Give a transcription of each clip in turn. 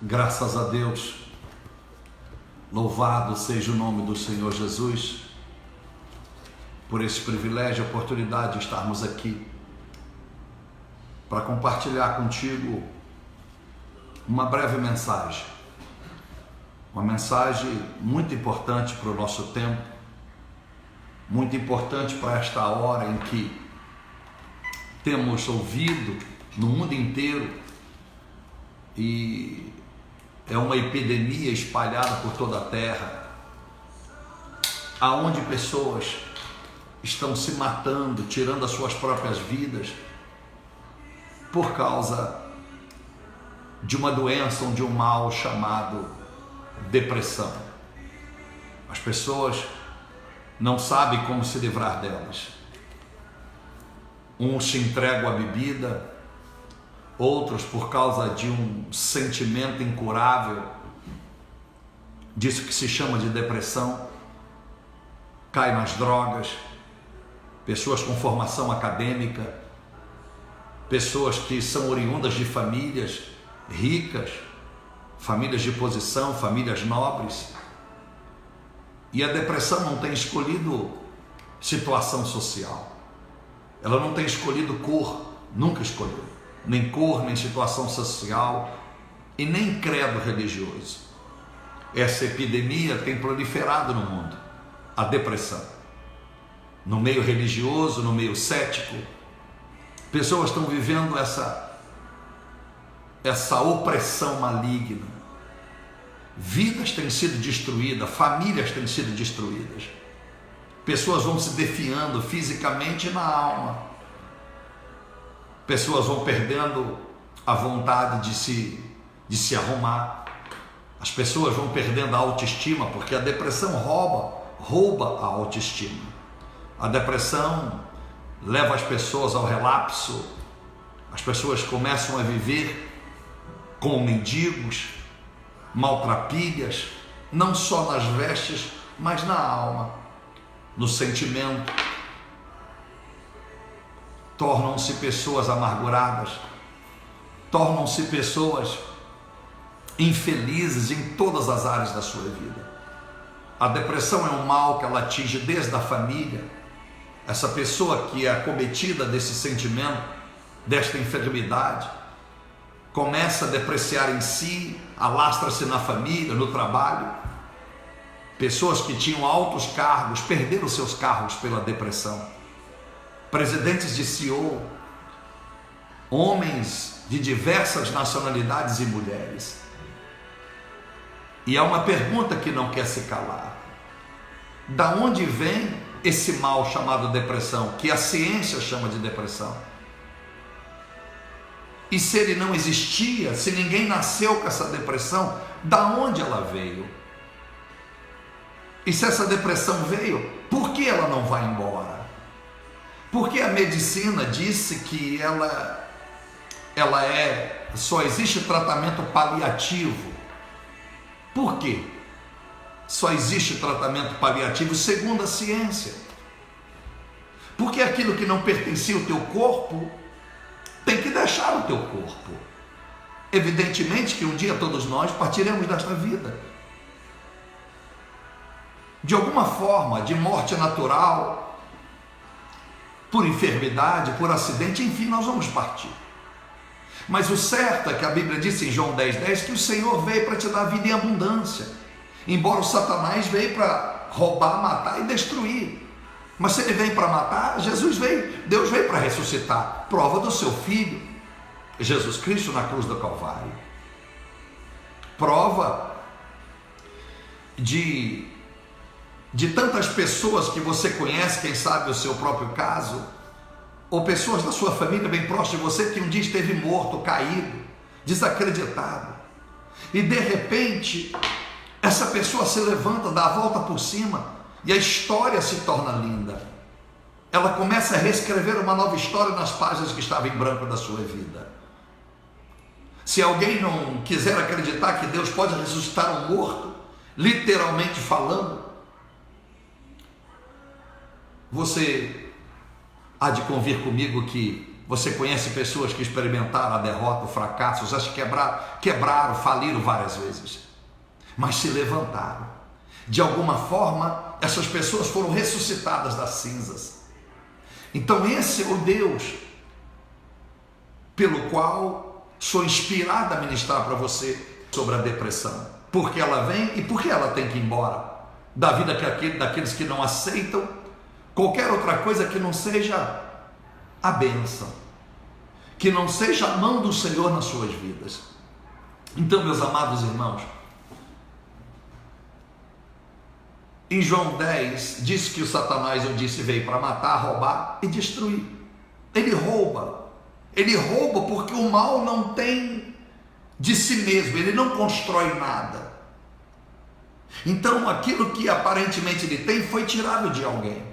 Graças a Deus, louvado seja o nome do Senhor Jesus, por esse privilégio e oportunidade de estarmos aqui, para compartilhar contigo uma breve mensagem, uma mensagem muito importante para o nosso tempo, muito importante para esta hora em que temos ouvido no mundo inteiro e é uma epidemia espalhada por toda a terra, aonde pessoas estão se matando, tirando as suas próprias vidas por causa de uma doença ou de um mal chamado depressão. As pessoas não sabem como se livrar delas. Uns se entregam à bebida, outros por causa de um sentimento incurável, disso que se chama de depressão, caem nas drogas. Pessoas com formação acadêmica, pessoas que são oriundas de famílias ricas, famílias de posição, famílias nobres, e a depressão não tem escolhido situação social, ela não tem escolhido cor, nunca escolheu, nem cor, nem situação social e nem credo religioso. Essa epidemia tem proliferado no mundo, a depressão, no meio religioso, no meio cético. Pessoas estão vivendo essa opressão maligna. Vidas têm sido destruídas, famílias têm sido destruídas. Pessoas vão se definhando fisicamente e na alma. Pessoas vão perdendo a vontade de se arrumar. As pessoas vão perdendo a autoestima, porque a depressão rouba a autoestima. A depressão leva as pessoas ao relapso. As pessoas começam a viver como mendigos, maltrapilhas, não só nas vestes, mas na alma, no sentimento. Tornam-se pessoas amarguradas, tornam-se pessoas infelizes em todas as áreas da sua vida. A depressão é um mal que ela atinge desde a família. Essa pessoa que é acometida desse sentimento, desta enfermidade, começa a depreciar em si, alastra-se na família, no trabalho. Pessoas que tinham altos cargos perderam seus cargos pela depressão. Presidentes de CEO, homens de diversas nacionalidades e mulheres. E há uma pergunta que não quer se calar: da onde vem esse mal chamado depressão, que a ciência chama de depressão? E se ele não existia, se ninguém nasceu com essa depressão, da onde ela veio? E se essa depressão veio, por que ela não vai embora? Porque a medicina disse que só existe tratamento paliativo. Por quê? Só existe tratamento paliativo segundo a ciência. Porque aquilo que não pertencia ao teu corpo tem que deixar o teu corpo. Evidentemente que um dia todos nós partiremos desta vida. De alguma forma, de morte natural, por enfermidade, por acidente, enfim, nós vamos partir. Mas o certo é que a Bíblia diz em João 10:10 que o Senhor veio para te dar vida em abundância. Embora o Satanás veio para roubar, matar e destruir. Mas se ele veio para matar, Deus veio para ressuscitar. Prova do seu Filho, Jesus Cristo na cruz do Calvário. Prova de tantas pessoas que você conhece, quem sabe o seu próprio caso, ou pessoas da sua família bem próximas de você que um dia esteve morto, caído, desacreditado. E de repente, essa pessoa se levanta, dá a volta por cima e a história se torna linda. Ela começa a reescrever uma nova história nas páginas que estavam em branco da sua vida. Se alguém não quiser acreditar que Deus pode ressuscitar um morto, literalmente falando, você há de convir comigo que Você conhece pessoas que experimentaram a derrota, o fracasso, já se quebraram, faliram várias vezes, mas se levantaram. De alguma forma, essas pessoas foram ressuscitadas das cinzas. Então esse é o Deus pelo qual sou inspirado a ministrar para você sobre a depressão. Porque ela vem e porque ela tem que ir embora da vida daqueles que não aceitam qualquer outra coisa que não seja a bênção, que não seja a mão do Senhor nas suas vidas. Então, meus amados irmãos, em João 10, diz que o Satanás, eu disse, veio para matar, roubar e destruir. Ele rouba porque o mal não tem de si mesmo, ele não constrói nada. Então aquilo que aparentemente ele tem foi tirado de alguém.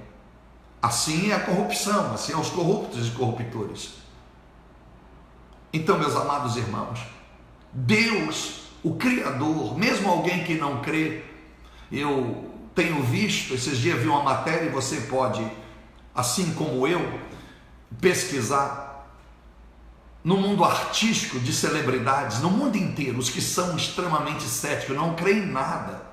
Assim é a corrupção, assim é os corruptos e corruptores. Então, meus amados irmãos, Deus, o Criador, mesmo alguém que não crê, eu tenho visto, esses dias vi uma matéria e você pode, assim como eu, pesquisar no mundo artístico de celebridades, no mundo inteiro, os que são extremamente céticos, não creem em nada.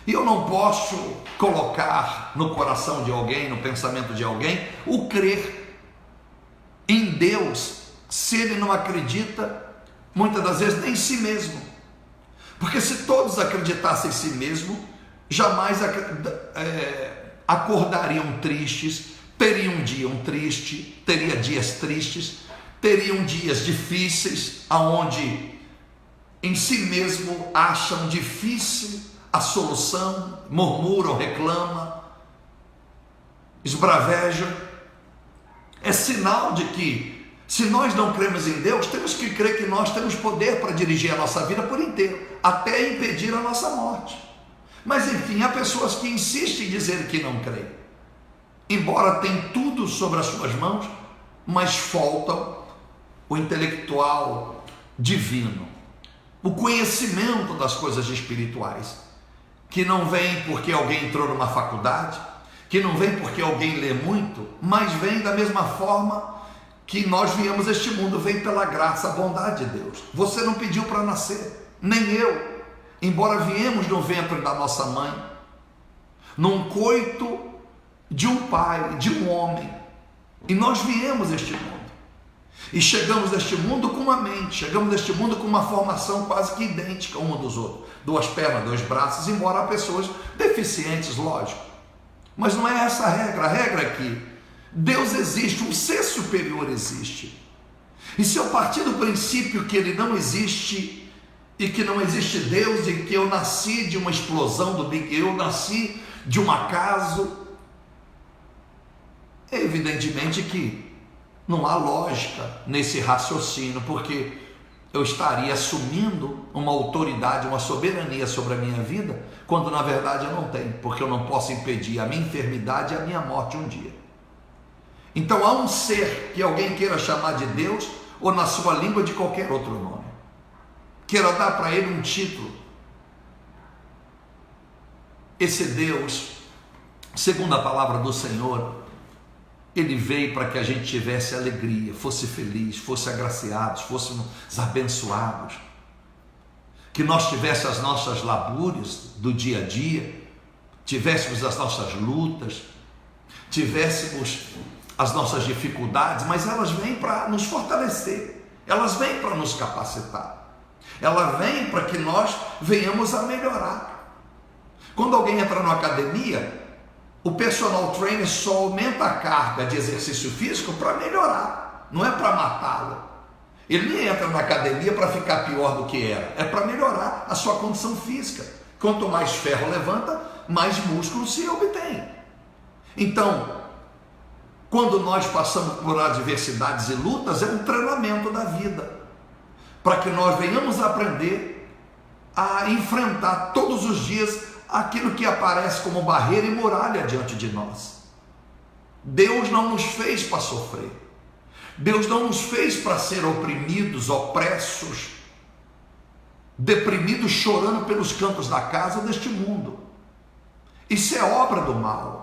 E eu não posso colocar no coração de alguém, no pensamento de alguém, o crer em Deus, se ele não acredita, muitas das vezes, nem em si mesmo. Porque se todos acreditassem em si mesmo, jamais acordariam tristes, teriam um dia triste, teria dias tristes, teriam dias difíceis, aonde em si mesmo acham difícil a solução, murmuram, reclamam, esbravejam. É sinal de que, se nós não cremos em Deus, temos que crer que nós temos poder para dirigir a nossa vida por inteiro, até impedir a nossa morte. Mas enfim, há pessoas que insistem em dizer que não creem, embora tenham tudo sobre as suas mãos, mas faltam o intelectual divino, o conhecimento das coisas espirituais, que não vem porque alguém entrou numa faculdade, que não vem porque alguém lê muito, mas vem da mesma forma que nós viemos a este mundo, vem pela graça, a bondade de Deus. Você não pediu para nascer, nem eu, embora viemos no ventre da nossa mãe, num coito de um pai, de um homem, e nós viemos a este mundo, e chegamos neste mundo com uma mente, chegamos neste mundo com uma formação quase que idêntica um dos outros, 2 pernas, 2 braços, embora há pessoas deficientes, lógico, mas não é essa a regra é que Deus existe, um ser superior existe, e se eu partir do princípio que ele não existe, e que não existe Deus, e que eu nasci de uma explosão do Big, eu nasci de um acaso, evidentemente que não há lógica nesse raciocínio, porque eu estaria assumindo uma autoridade, uma soberania sobre a minha vida, quando na verdade eu não tenho, porque eu não posso impedir a minha enfermidade e a minha morte um dia. Então há um ser que alguém queira chamar de Deus, ou na sua língua de qualquer outro nome, queira dar para ele um título. Esse Deus, segundo a palavra do Senhor, ele veio para que a gente tivesse alegria, fosse feliz, fosse agraciados, fôssemos abençoados, que nós tivéssemos as nossas labores do dia a dia, tivéssemos as nossas lutas, tivéssemos as nossas dificuldades, mas elas vêm para nos fortalecer, elas vêm para nos capacitar, elas vêm para que nós venhamos a melhorar. Quando alguém entra na academia, o personal trainer só aumenta a carga de exercício físico para melhorar, não é para matá-lo. Ele nem entra na academia para ficar pior do que era, é para melhorar a sua condição física. Quanto mais ferro levanta, mais músculo se obtém. Então, quando nós passamos por adversidades e lutas, é um treinamento da vida, para que nós venhamos a aprender a enfrentar todos os dias aquilo que aparece como barreira e muralha diante de nós. Deus não nos fez para sofrer, Deus não nos fez para ser oprimidos, opressos, deprimidos, chorando pelos cantos da casa deste mundo. Isso é obra do mal.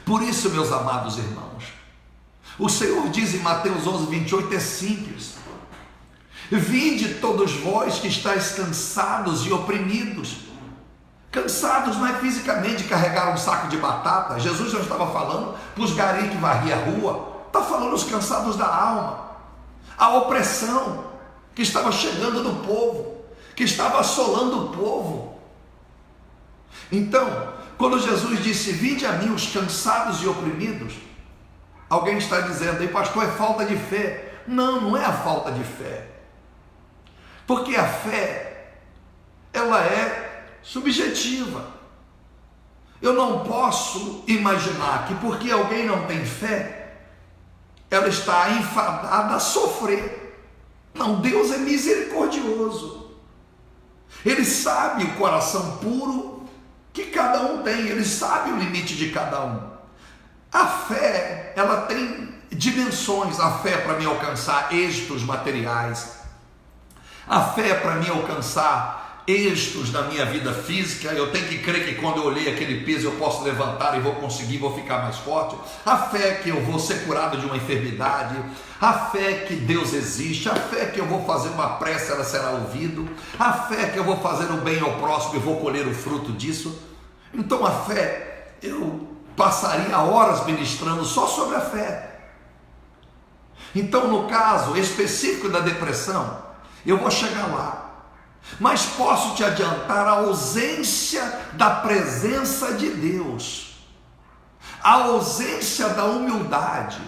Por isso, meus amados irmãos, O Senhor diz em Mateus 11, 28, é simples: vinde todos vós que estáis cansados e oprimidos. Cansados não é fisicamente de carregar um saco de batata. Jesus não estava falando para os garis que varriam a rua. Está falando os cansados da alma. A opressão que estava chegando no povo, que estava assolando o povo. Então, quando Jesus disse, vinde a mim os cansados e oprimidos, alguém está dizendo, aí pastor, é falta de fé. Não, não é a falta de fé. Porque a fé, ela é subjetiva. Eu não posso imaginar que porque alguém não tem fé, ela está enfadada a sofrer. Não, Deus é misericordioso. Ele sabe o coração puro que cada um tem, ele sabe o limite de cada um. A fé, ela tem dimensões. A fé é para me alcançar êxitos materiais. A fé é para me alcançar êxitos na minha vida física. Eu tenho que crer que quando eu olhei aquele peso eu posso levantar e vou conseguir, vou ficar mais forte. A fé é que eu vou ser curado de uma enfermidade. A fé é que Deus existe. A fé é que eu vou fazer uma prece, ela será ouvida. A fé é que eu vou fazer o bem ao próximo e vou colher o fruto disso. Então a fé, eu passaria horas ministrando só sobre a fé. Então no caso específico da depressão, eu vou chegar lá. Mas posso te adiantar a ausência da presença de Deus, a ausência da humildade.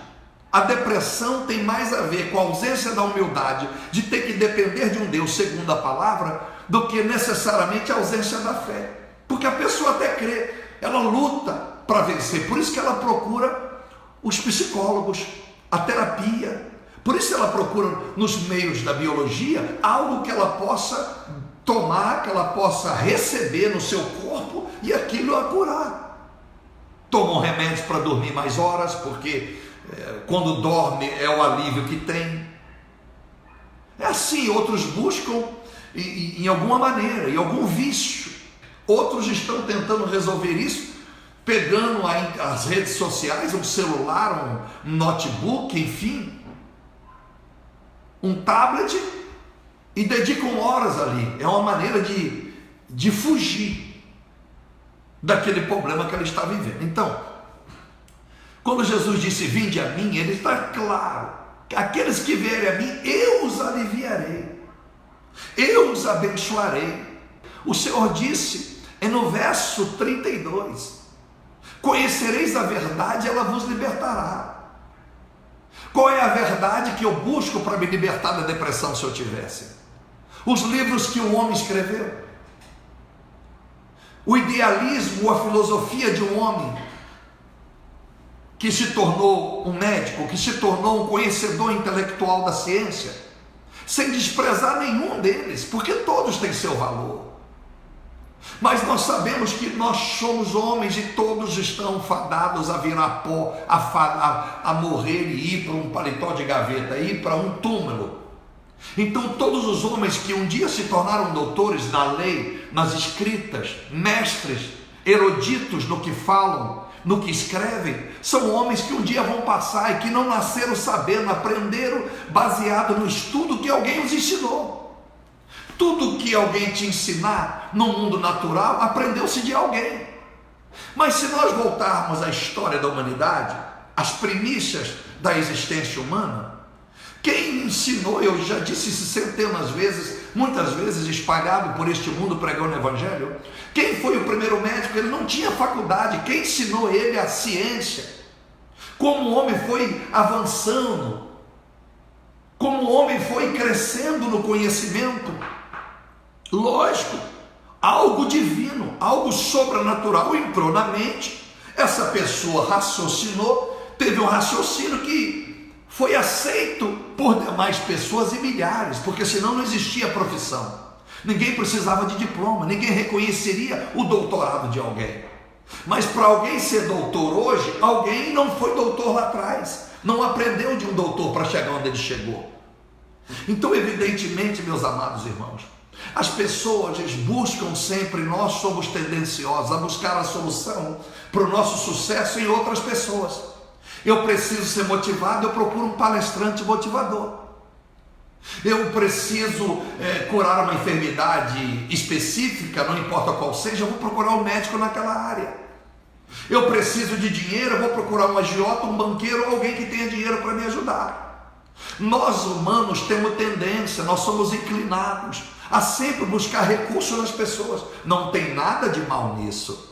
A depressão tem mais a ver com a ausência da humildade, de ter que depender de um Deus segundo a palavra, do que necessariamente a ausência da fé. Porque a pessoa até crê, ela luta para vencer, por isso que ela procura os psicólogos, a terapia. Por isso ela procura nos meios da biologia algo que ela possa tomar, que ela possa receber no seu corpo e aquilo a curar. Tomam remédios para dormir mais horas, porque quando dorme é o alívio que tem. É assim, outros buscam em alguma maneira, em algum vício. Outros estão tentando resolver isso, pegando as redes sociais, um celular, um notebook, enfim, um tablet, e dedicam horas ali. É uma maneira de fugir daquele problema que ela está vivendo. Então, quando Jesus disse, vinde a mim, ele está claro, que aqueles que vierem a mim, eu os aliviarei, eu os abençoarei. O Senhor disse, no verso 32, conhecereis a verdade, ela vos libertará. Qual é a verdade que eu busco para me libertar da depressão se eu tivesse? Os livros que o homem escreveu, o idealismo, a filosofia de um homem que se tornou um médico, que se tornou um conhecedor intelectual da ciência, sem desprezar nenhum deles, porque todos têm seu valor. Mas nós sabemos que nós somos homens e todos estão fadados a virar pó, a morrer e ir para um paletó de gaveta, ir para um túmulo. Então todos os homens que um dia se tornaram doutores na lei, nas escritas, mestres, eruditos no que falam, no que escrevem, são homens que um dia vão passar e que não nasceram sabendo, aprenderam baseado no estudo que alguém os ensinou. Tudo que alguém te ensinar no mundo natural, aprendeu-se de alguém. Mas se nós voltarmos à história da humanidade, às primícias da existência humana, quem ensinou, eu já disse isso centenas de vezes, muitas vezes espalhado por este mundo pregando o evangelho, quem foi o primeiro médico? Ele não tinha faculdade. Quem ensinou ele a ciência? Como o homem foi avançando, como o homem foi crescendo no conhecimento, lógico, algo divino, algo sobrenatural entrou na mente, essa pessoa raciocinou, teve um raciocínio que foi aceito por demais pessoas e milhares, porque senão não existia profissão, ninguém precisava de diploma, ninguém reconheceria o doutorado de alguém. Mas para alguém ser doutor hoje, alguém não foi doutor lá atrás, não aprendeu de um doutor para chegar onde ele chegou. Então evidentemente, meus amados irmãos, as pessoas buscam sempre, nós somos tendenciosos a buscar a solução para o nosso sucesso em outras pessoas. Eu preciso ser motivado, eu procuro um palestrante motivador. Eu preciso curar uma enfermidade específica, não importa qual seja, eu vou procurar um médico naquela área. Eu preciso de dinheiro, eu vou procurar um agiota, um banqueiro, ou alguém que tenha dinheiro para me ajudar. Nós humanos temos tendência, nós somos inclinados a sempre buscar recursos nas pessoas. Não tem nada de mal nisso.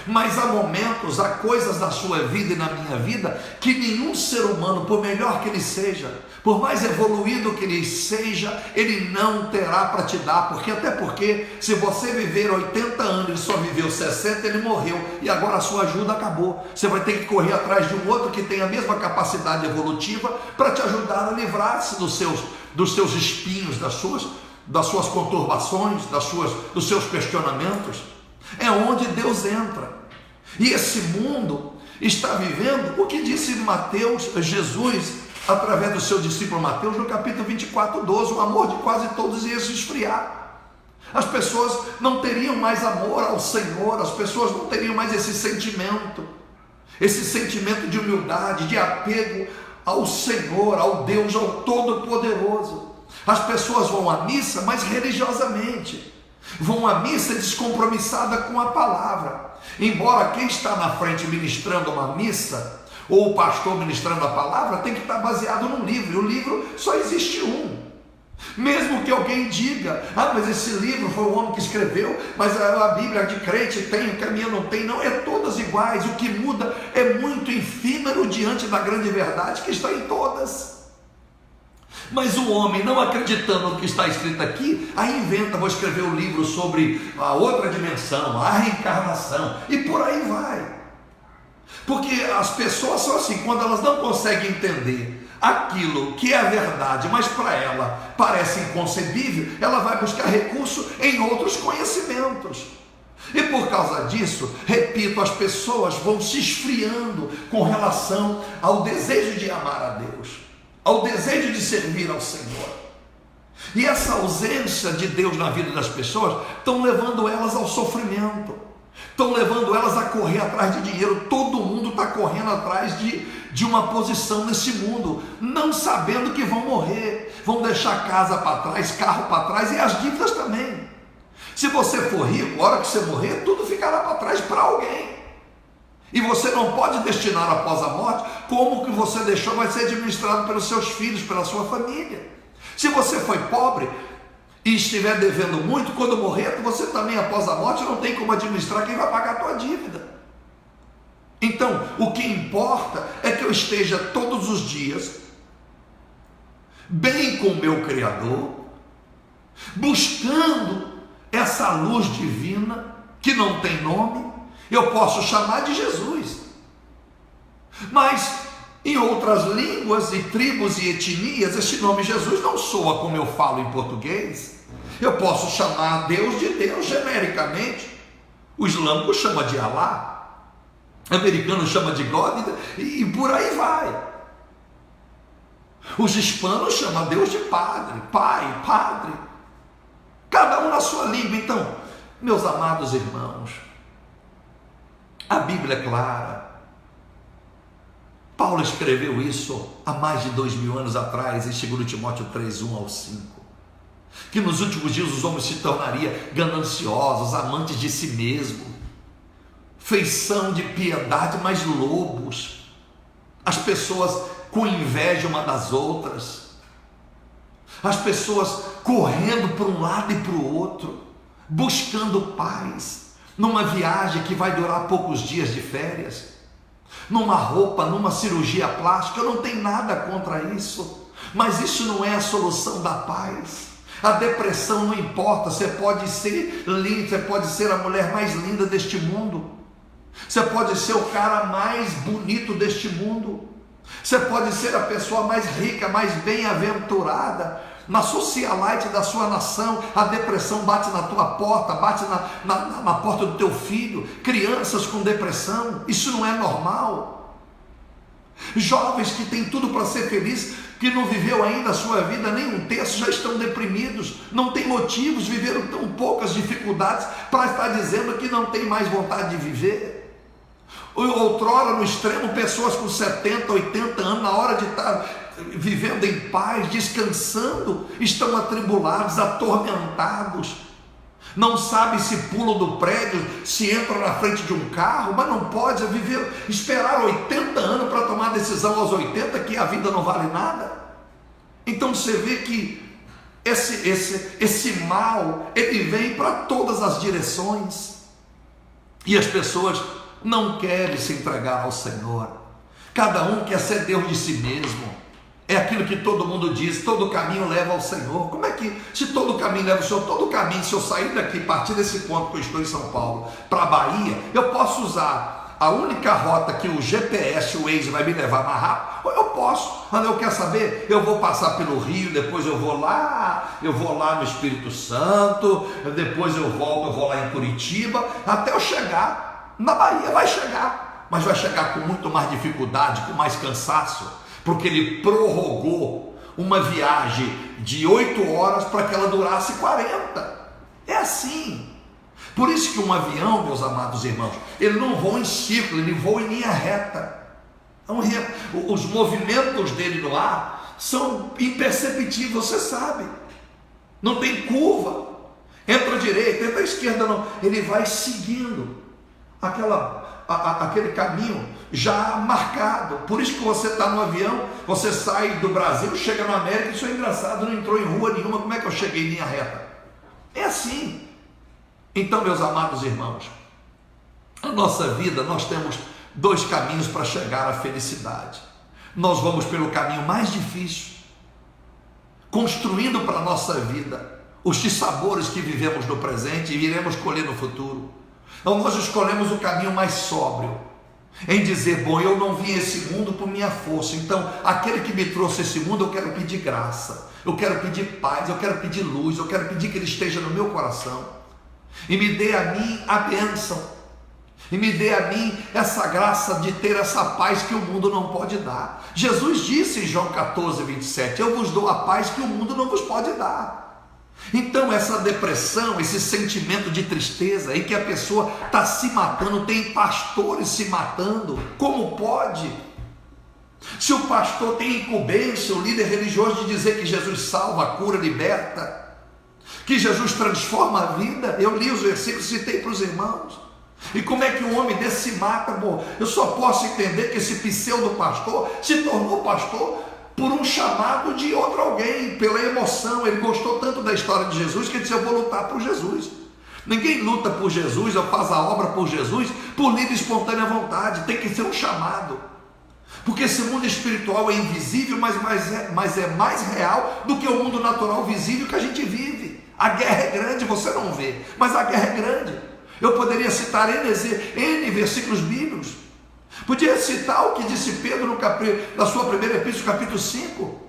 Mas há momentos, há coisas na sua vida e na minha vida que nenhum ser humano, por melhor que ele seja, por mais evoluído que ele seja, ele não terá para te dar, até porque se você viver 80 anos e só viveu 60, ele morreu e agora a sua ajuda acabou. Você vai ter que correr atrás de um outro que tem a mesma capacidade evolutiva para te ajudar a livrar-se dos seus espinhos, das suas conturbações, dos seus questionamentos. É onde Deus entra. E esse mundo está vivendo o que disse Mateus, Jesus, através do seu discípulo Mateus, no capítulo 24:12, o amor de quase todos ia se esfriar. As pessoas não teriam mais amor ao Senhor, as pessoas não teriam mais esse sentimento de humildade, de apego ao Senhor, ao Deus, ao Todo-Poderoso. As pessoas vão à missa, mas religiosamente. Vão à missa descompromissada com a palavra. Embora quem está na frente ministrando uma missa, ou o pastor ministrando a palavra, tem que estar baseado num livro, e o livro só existe um. Mesmo que alguém diga, mas esse livro foi o homem que escreveu, mas a Bíblia de crente tem, o caminho não tem, não, é todas iguais. O que muda é muito efímero diante da grande verdade que está em todas. Mas o homem, não acreditando no que está escrito aqui, aí inventa, vou escrever um livro sobre a outra dimensão, a reencarnação, e por aí vai. Porque as pessoas são assim, quando elas não conseguem entender aquilo que é a verdade, mas para ela parece inconcebível, ela vai buscar recurso em outros conhecimentos. E por causa disso, repito, as pessoas vão se esfriando com relação ao desejo de amar a Deus, ao desejo de servir ao Senhor. E essa ausência de Deus na vida das pessoas estão levando elas ao sofrimento, estão levando elas a correr atrás de dinheiro. Todo mundo está correndo atrás de uma posição nesse mundo, não sabendo que vão morrer, vão deixar casa para trás, carro para trás e as dívidas também. Se você for rico, a hora que você morrer, tudo ficará para trás para alguém. E você não pode destinar após a morte, como o que você deixou vai ser administrado pelos seus filhos, pela sua família. Se você foi pobre e estiver devendo muito, quando morrer, você também após a morte não tem como administrar quem vai pagar a tua dívida. Então, o que importa é que eu esteja todos os dias bem com o meu Criador, buscando essa luz divina que não tem nome. Eu posso chamar de Jesus, mas em outras línguas e tribos e etnias, esse nome Jesus não soa como eu falo em português. Eu posso chamar Deus de Deus genericamente. O islâmico chama de Alá, o americano chama de God, e por aí vai. Os hispanos chamam Deus de Padre, Pai, Padre, cada um na sua língua. Então, meus amados irmãos, a Bíblia é clara. Paulo escreveu isso há mais de 2000 anos atrás, em 2 Timóteo 3:1-5, que nos últimos dias os homens se tornariam gananciosos, amantes de si mesmo, feição de piedade, mas lobos, as pessoas com inveja uma das outras, as pessoas correndo para um lado e para o outro, buscando paz, numa viagem que vai durar poucos dias de férias, numa roupa, numa cirurgia plástica. Eu não tenho nada contra isso, mas isso não é a solução da paz. A depressão não importa. Você pode ser lindo, você pode ser a mulher mais linda deste mundo, você pode ser o cara mais bonito deste mundo, você pode ser a pessoa mais rica, mais bem-aventurada, na socialite da sua nação. A depressão bate na tua porta, bate na porta do teu filho, crianças com depressão. Isso não é normal. Jovens que têm tudo para ser felizes, que não viveu ainda a sua vida nem um terço, já estão deprimidos, não tem motivos, viveram tão poucas dificuldades para estar dizendo que não tem mais vontade de viver. Outrora, no extremo, pessoas com 70, 80 anos, na hora de estar vivendo em paz, descansando, estão atribulados, atormentados. Não sabe se pulam do prédio, se entram na frente de um carro, mas não pode esperar 80 anos para tomar decisão aos 80 que a vida não vale nada. Então você vê que esse mal, ele vem para todas as direções, e as pessoas não querem se entregar ao Senhor. Cada um quer ser Deus de si mesmo. É aquilo que todo mundo diz, todo caminho leva ao Senhor. Como é que, se todo caminho leva ao Senhor, todo caminho, se eu sair daqui, partir desse ponto que eu estou em São Paulo, para a Bahia, eu posso usar a única rota que o GPS, o Waze vai me levar mais rápido? Eu posso, mas eu quero saber, eu vou passar pelo Rio, depois eu vou lá no Espírito Santo, depois eu vou lá em Curitiba, até eu chegar na Bahia. Vai chegar, mas vai chegar com muito mais dificuldade, com mais cansaço, porque ele prorrogou uma viagem de 8 horas para que ela durasse 40. É assim. Por isso que um avião, meus amados irmãos, ele não voa em círculo, ele voa em linha reta. Os movimentos dele no ar são imperceptíveis, você sabe. Não tem curva. Entra à direita, entra à esquerda, não. Ele vai seguindo aquele caminho já marcado. Por isso que você está no avião, você sai do Brasil, chega na América. Isso é engraçado, não entrou em rua nenhuma. Como é que eu cheguei em linha reta? É assim. Então, meus amados irmãos, na nossa vida nós temos 2 caminhos para chegar à felicidade. Nós vamos pelo caminho mais difícil, construindo para a nossa vida os dissabores que vivemos no presente e iremos colher no futuro. Então nós escolhemos o caminho mais sóbrio, em dizer, bom, eu não vim a esse mundo por minha força, então aquele que me trouxe a esse mundo, eu quero pedir graça, eu quero pedir paz, eu quero pedir luz, eu quero pedir que ele esteja no meu coração, e me dê a mim a bênção, e me dê a mim essa graça de ter essa paz que o mundo não pode dar. Jesus disse em João 14, 27, eu vos dou a paz que o mundo não vos pode dar. Então essa depressão, esse sentimento de tristeza em que a pessoa está se matando, tem pastores se matando, como pode? Se o pastor tem incumbência, o líder religioso, de dizer que Jesus salva, cura, liberta, que Jesus transforma a vida, eu li os versículos e citei para os irmãos. E como é que um homem desse se mata? Bom, eu só posso entender que esse pseudo pastor se tornou pastor por um chamado de outro alguém, pela emoção. Ele gostou tanto da história de Jesus que ele disse, eu vou lutar por Jesus. Ninguém luta por Jesus ou faz a obra por Jesus por livre e espontânea vontade. Tem que ser um chamado, porque esse mundo espiritual é invisível, mas é mais real do que o mundo natural visível que a gente vive. A guerra é grande, você não vê, mas a guerra é grande. Eu poderia citar N versículos bíblicos. Podia citar o que disse Pedro na sua primeira epístola, capítulo 5,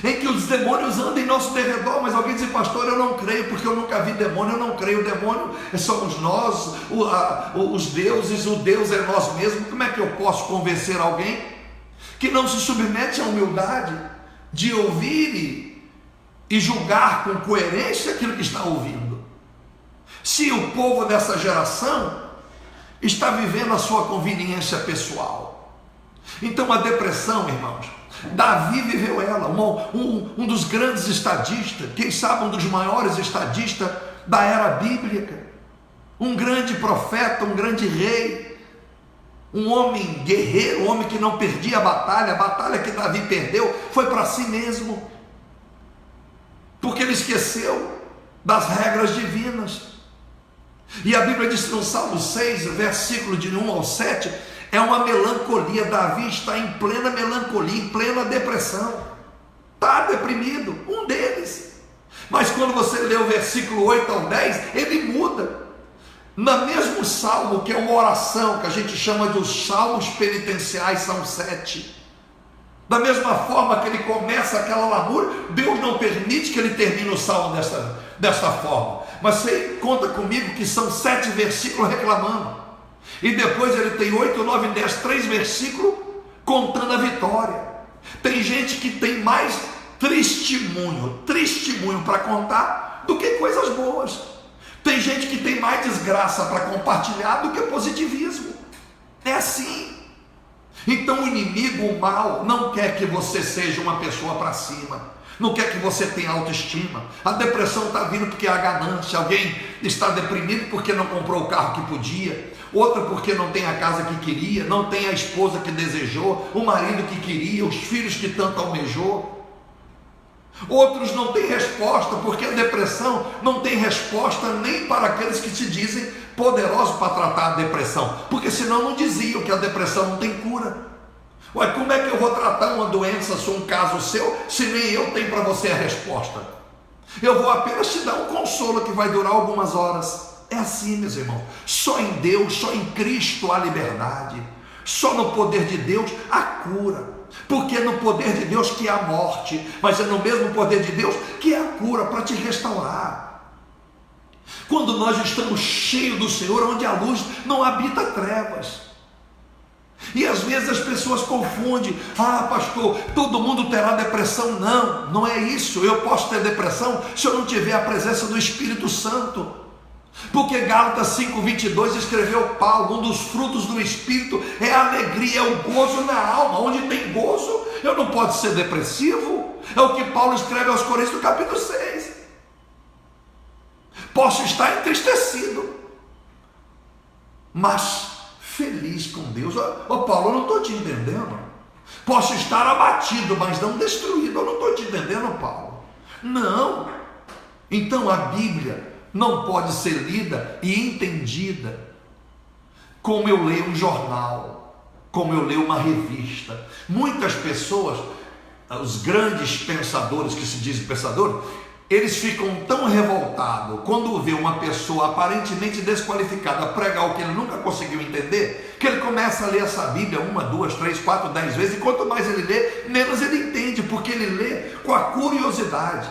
em que os demônios andam em nosso derredor. Mas alguém diz, pastor, eu não creio, porque eu nunca vi demônio. Eu não creio, o demônio somos nós, os deuses, o Deus é nós mesmos. Como é que eu posso convencer alguém que não se submete à humildade de ouvir e julgar com coerência aquilo que está ouvindo? Se o povo dessa geração está vivendo a sua conveniência pessoal. Então a depressão, irmãos, Davi viveu ela, um dos grandes estadistas, quem sabe um dos maiores estadistas da era bíblica, um grande profeta, um grande rei, um homem guerreiro, um homem que não perdia a batalha que Davi perdeu foi para si mesmo, porque ele esqueceu das regras divinas. E a Bíblia diz no Salmo 6, versículo de 1 ao 7, é uma melancolia. Davi está em plena melancolia, em plena depressão, está deprimido, um deles. Mas quando você lê o versículo 8 ao 10, ele muda. No mesmo salmo, que é uma oração que a gente chama de os salmos penitenciais, são 7. Da mesma forma que ele começa aquela lamúria, Deus não permite que ele termine o salmo desta forma. Mas você conta comigo que são 7 versículos reclamando. E depois ele tem 8, 9, 10, 3 versículos contando a vitória. Tem gente que tem mais testemunho para contar do que coisas boas. Tem gente que tem mais desgraça para compartilhar do que positivismo. É assim. Então o inimigo, o mal, não quer que você seja uma pessoa para cima. Não quer que você tenha autoestima. A depressão está vindo porque há ganância. Alguém está deprimido porque não comprou o carro que podia. Outra porque não tem a casa que queria. Não tem a esposa que desejou. O marido que queria. Os filhos que tanto almejou. Outros não têm resposta, porque a depressão não tem resposta nem para aqueles que se dizem poderosos para tratar a depressão, porque senão não diziam que a depressão não tem cura. Ué, como é que eu vou tratar uma doença, se um caso seu, se nem eu tenho para você a resposta? Eu vou apenas te dar um consolo que vai durar algumas horas. É assim, meus irmãos, só em Deus, só em Cristo há liberdade, só no poder de Deus há cura. Porque é no poder de Deus que há morte, mas é no mesmo poder de Deus que há cura para te restaurar. Quando nós estamos cheios do Senhor, onde a luz não habita trevas. E às vezes as pessoas confundem: ah, pastor, todo mundo terá depressão. Não, não é isso. Eu posso ter depressão se eu não tiver a presença do Espírito Santo. Porque Gálatas 5:22 escreveu Paulo: um dos frutos do Espírito é a alegria, é o gozo na alma. Onde tem gozo, eu não posso ser depressivo. É o que Paulo escreve aos Coríntios no capítulo 6. Posso estar entristecido, mas feliz com Deus. Paulo, eu não estou te entendendo. Posso estar abatido, mas não destruído. Eu não estou te entendendo, Paulo. Não. Então a Bíblia não pode ser lida e entendida como eu leio um jornal, como eu leio uma revista. Muitas pessoas, os grandes pensadores que se dizem pensadores, eles ficam tão revoltados quando vê uma pessoa aparentemente desqualificada pregar o que ele nunca conseguiu entender, que ele começa a ler essa Bíblia 1, 2, 3, 4, 10 vezes, e quanto mais ele lê, menos ele entende, porque ele lê com a curiosidade.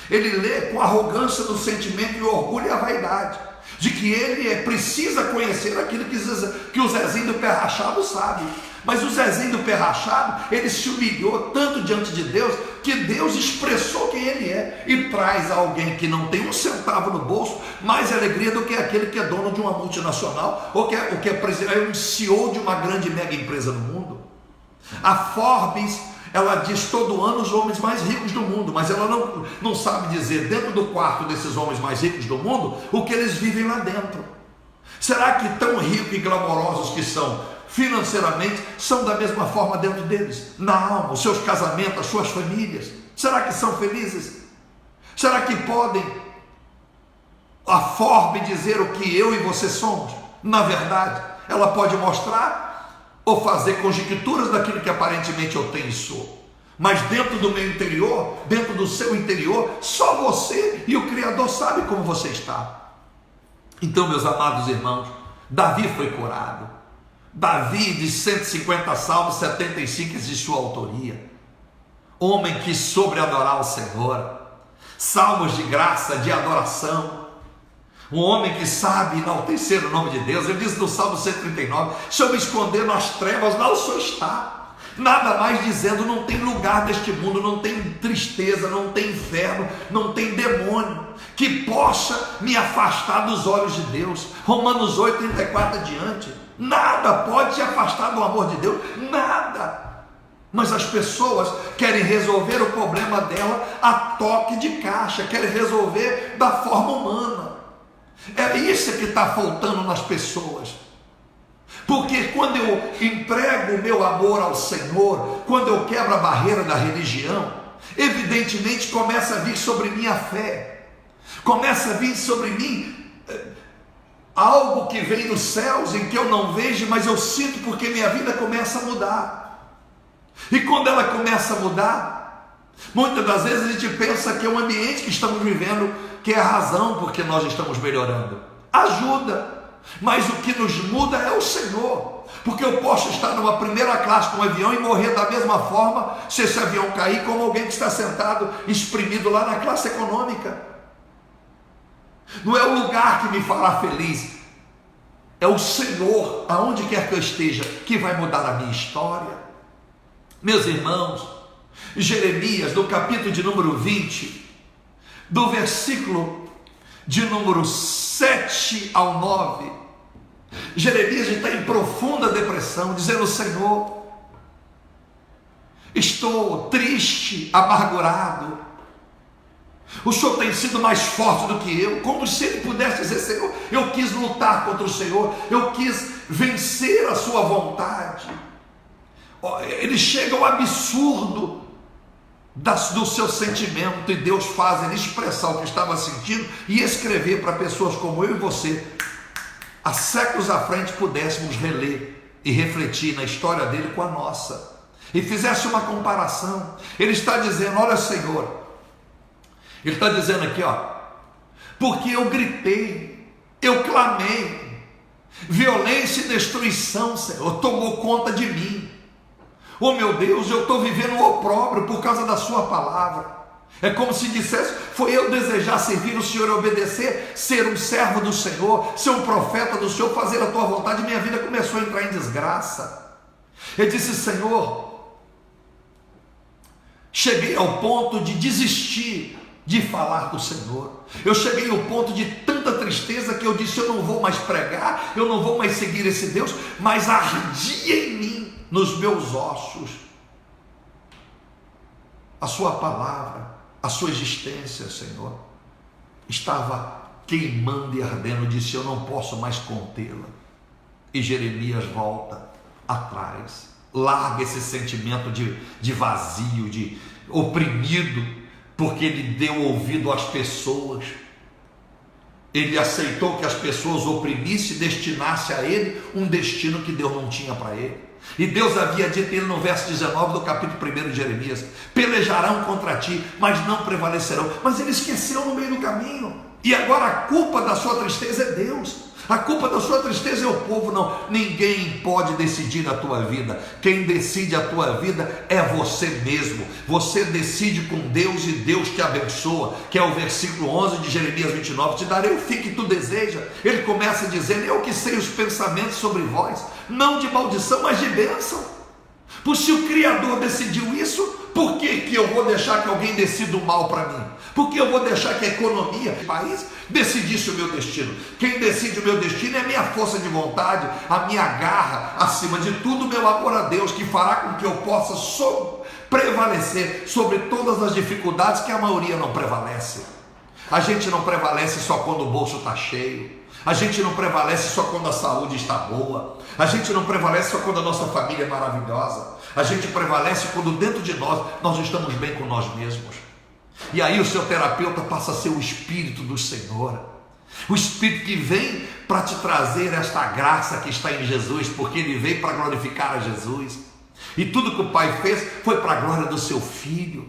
Ele lê com a arrogância do sentimento e o orgulho e a vaidade, de que ele precisa conhecer aquilo que o Zezinho do Pé Rachado sabe. Mas o Zezinho do Pé Rachado, ele se humilhou tanto diante de Deus, que Deus expressou quem ele é, e traz a alguém que não tem um centavo no bolso mais alegria do que aquele que é dono de uma multinacional, ou que é um CEO de uma grande mega empresa no mundo. A Forbes, ela diz todo ano os homens mais ricos do mundo, mas ela não sabe dizer dentro do quarto desses homens mais ricos do mundo o que eles vivem lá dentro. Será que tão ricos e glamourosos que são financeiramente, são da mesma forma dentro deles, na alma, os seus casamentos, as suas famílias? Será que são felizes? Será que podem a Forbes dizer o que eu e você somos? Na verdade, ela pode mostrar ou fazer conjecturas daquilo que aparentemente eu tenho e sou, mas dentro do meu interior, dentro do seu interior, só você e o Criador sabem como você está. Então, meus amados irmãos, Davi foi curado. Davi, de 150 salmos, 75 existe sua autoria. Homem que soube adorar o Senhor, salmos de graça, de adoração. Um homem que sabe enaltecer o nome de Deus. Ele diz no Salmo 139: se eu me esconder nas trevas, lá o Senhor está. Nada mais dizendo, não tem lugar neste mundo, não tem tristeza, não tem inferno, não tem demônio que possa me afastar dos olhos de Deus. Romanos 8, 34 adiante. Nada pode te afastar do amor de Deus, nada. Mas as pessoas querem resolver o problema dela a toque de caixa, querem resolver da forma humana. É isso que está faltando nas pessoas. Porque quando eu emprego o meu amor ao Senhor, quando eu quebro a barreira da religião, evidentemente começa a vir sobre mim a fé, começa a vir sobre mim algo que vem dos céus, em que eu não vejo, mas eu sinto, porque minha vida começa a mudar. E quando ela começa a mudar, muitas das vezes a gente pensa que é o ambiente que estamos vivendo que é a razão porque nós estamos melhorando. Ajuda, mas o que nos muda é o Senhor. Porque eu posso estar numa primeira classe com um avião e morrer da mesma forma se esse avião cair, como alguém que está sentado, espremido lá na classe econômica. Não é o lugar que me fará feliz, é o Senhor, aonde quer que eu esteja, que vai mudar a minha história. Meus irmãos, Jeremias, no capítulo de número 20, do versículo de número 7 ao 9, Jeremias está em profunda depressão, dizendo: Senhor, estou triste, amargurado. O Senhor tem sido mais forte do que eu. Como se ele pudesse dizer: Senhor, eu quis lutar contra o Senhor, eu quis vencer a sua vontade. Ele chega ao absurdo do seu sentimento, e Deus faz ele expressar o que estava sentindo e escrever para pessoas como eu e você, há séculos à frente, pudéssemos reler e refletir na história dele com a nossa, e fizesse uma comparação. Ele está dizendo: olha, Senhor, ele está dizendo aqui, porque eu gritei, eu clamei, violência e destruição, Senhor, tomou conta de mim. Oh meu Deus, eu estou vivendo um opróbrio por causa da sua palavra. É como se dissesse: foi eu desejar servir o Senhor e obedecer, ser um servo do Senhor, ser um profeta do Senhor, fazer a tua vontade, minha vida começou a entrar em desgraça. Ele disse: Senhor, cheguei ao ponto de desistir de falar do Senhor. Eu cheguei ao ponto de tanta tristeza que eu disse: eu não vou mais pregar, eu não vou mais seguir esse Deus, mas ardia em mim, nos meus ossos, a sua palavra, a sua existência, Senhor, estava queimando e ardendo. Disse: eu não posso mais contê-la. E Jeremias volta atrás, larga esse sentimento de vazio, de oprimido, porque ele deu ouvido às pessoas. Ele aceitou que as pessoas oprimissem e destinassem a ele um destino que Deus não tinha para ele. E Deus havia dito a ele no verso 19 do capítulo 1 de Jeremias: pelejarão contra ti, mas não prevalecerão. Mas ele esqueceu no meio do caminho, e agora a culpa da sua tristeza é Deus. A culpa da sua tristeza é o povo. Não, ninguém pode decidir a tua vida. Quem decide a tua vida é você mesmo. Você decide com Deus e Deus te abençoa, que é o versículo 11 de Jeremias 29. Te darei o fim que tu deseja. Ele começa dizendo: eu que sei os pensamentos sobre vós, não de maldição, mas de bênção. Pois se o Criador decidiu isso, por que eu vou deixar que alguém decida o mal para mim? Por que eu vou deixar que a economia do país decidisse o meu destino? Quem decide o meu destino é a minha força de vontade, a minha garra, acima de tudo, o meu amor a Deus, que fará com que eu possa prevalecer sobre todas as dificuldades que a maioria não prevalece. A gente não prevalece só quando o bolso está cheio. A gente não prevalece só quando a saúde está boa. A gente não prevalece só quando a nossa família é maravilhosa. A gente prevalece quando dentro de nós estamos bem com nós mesmos. E aí o seu terapeuta passa a ser o Espírito do Senhor, o Espírito que vem para te trazer esta graça que está em Jesus, porque ele veio para glorificar a Jesus, e tudo que o Pai fez foi para a glória do seu Filho.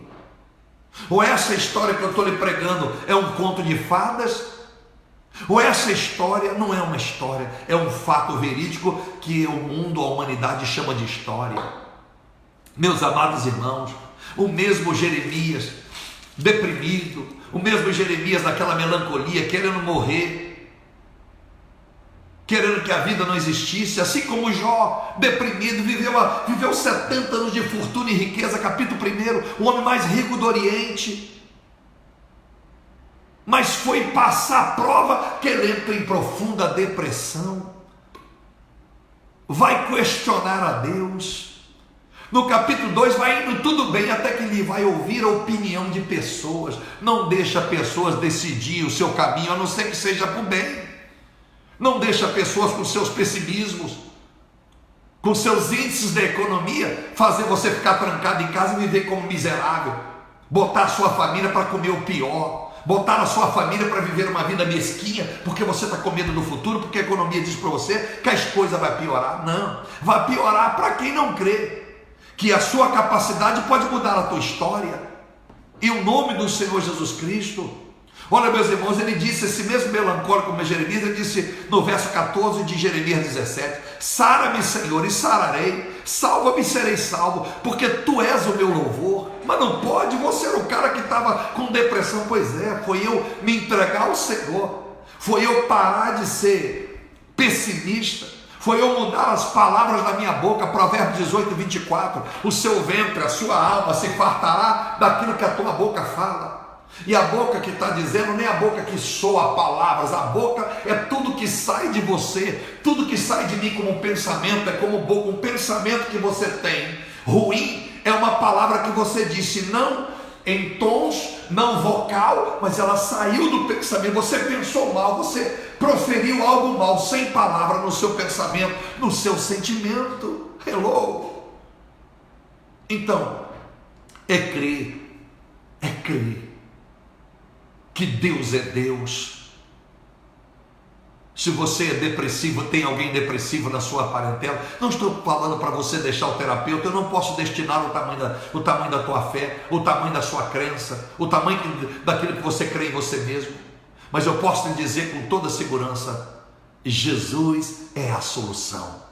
Ou essa história que eu estou lhe pregando é um conto de fadas? Ou essa história não é uma história, é um fato verídico que o mundo, a humanidade chama de história? Meus amados irmãos, o mesmo Jeremias deprimido, o mesmo Jeremias naquela melancolia, querendo morrer, querendo que a vida não existisse, assim como Jó, deprimido, viveu 70 anos de fortuna e riqueza, capítulo 1, o homem mais rico do Oriente, mas foi passar a prova que ele entra em profunda depressão, vai questionar a Deus. No capítulo 2 vai indo tudo bem, até que ele vai ouvir a opinião de pessoas. Não deixa pessoas decidir o seu caminho, a não ser que seja para o bem. Não deixa pessoas com seus pessimismos, com seus índices da economia, fazer você ficar trancado em casa e viver como miserável, botar a sua família para comer o pior, botar a sua família para viver uma vida mesquinha, porque você está com medo do futuro, porque a economia diz para você que as coisas vão piorar. Não, vai piorar para quem não crê que a sua capacidade pode mudar a tua história, em o nome do Senhor Jesus Cristo. Olha, meus irmãos, ele disse, esse mesmo melancólico como Jeremias, ele disse no verso 14 de Jeremias 17: sara-me, Senhor, e sararei, salva-me e serei salvo, porque tu és o meu louvor. Mas não pode, você era o cara que estava com depressão. Pois é, foi eu me entregar ao Senhor, foi eu parar de ser pessimista, foi eu mudar as palavras da minha boca. Provérbios 18, 24, o seu ventre, a sua alma se fartará daquilo que a tua boca fala. E a boca que está dizendo nem a boca que soa palavras, a boca é tudo que sai de você, tudo que sai de mim como pensamento, é como um pensamento que você tem ruim, é uma palavra que você disse, não em tons, não vocal, mas ela saiu do pensamento, você pensou mal, você proferiu algo mal, sem palavra no seu pensamento, no seu sentimento. Hello! Então, é crer que Deus é Deus. Se você é depressivo, tem alguém depressivo na sua parentela, não estou falando para você deixar o terapeuta, eu não posso destinar o tamanho da tua fé, o tamanho da sua crença, o tamanho daquilo que você crê em você mesmo, mas eu posso lhe dizer com toda segurança, Jesus é a solução.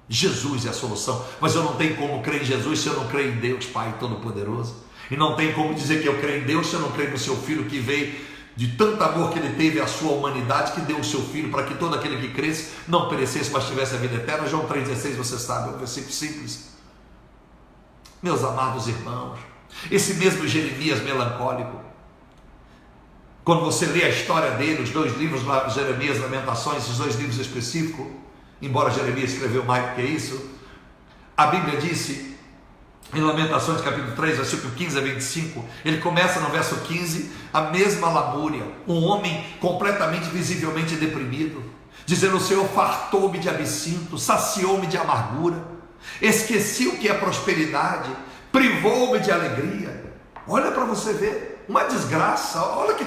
Jesus é a solução, mas eu não tenho como crer em Jesus se eu não creio em Deus Pai Todo-Poderoso. E não tem como dizer que eu creio em Deus se eu não creio no seu Filho, que veio de tanto amor que ele teve à sua humanidade, que deu o seu Filho para que todo aquele que cresce não perecesse, mas tivesse a vida eterna. João 3,16, você sabe, é um versículo simples. Meus amados irmãos, esse mesmo Jeremias melancólico, quando você lê a história dele, os dois livros, Jeremias, Lamentações, esses dois livros específicos, embora Jeremias escreveu mais do que isso, a Bíblia disse, em Lamentações capítulo 3, versículo 15 a 25, ele começa no verso 15, a mesma lamúria, um homem completamente, visivelmente deprimido, dizendo, o Senhor fartou-me de absinto, saciou-me de amargura, esqueci o que é prosperidade, privou-me de alegria. Olha para você ver, uma desgraça, olha que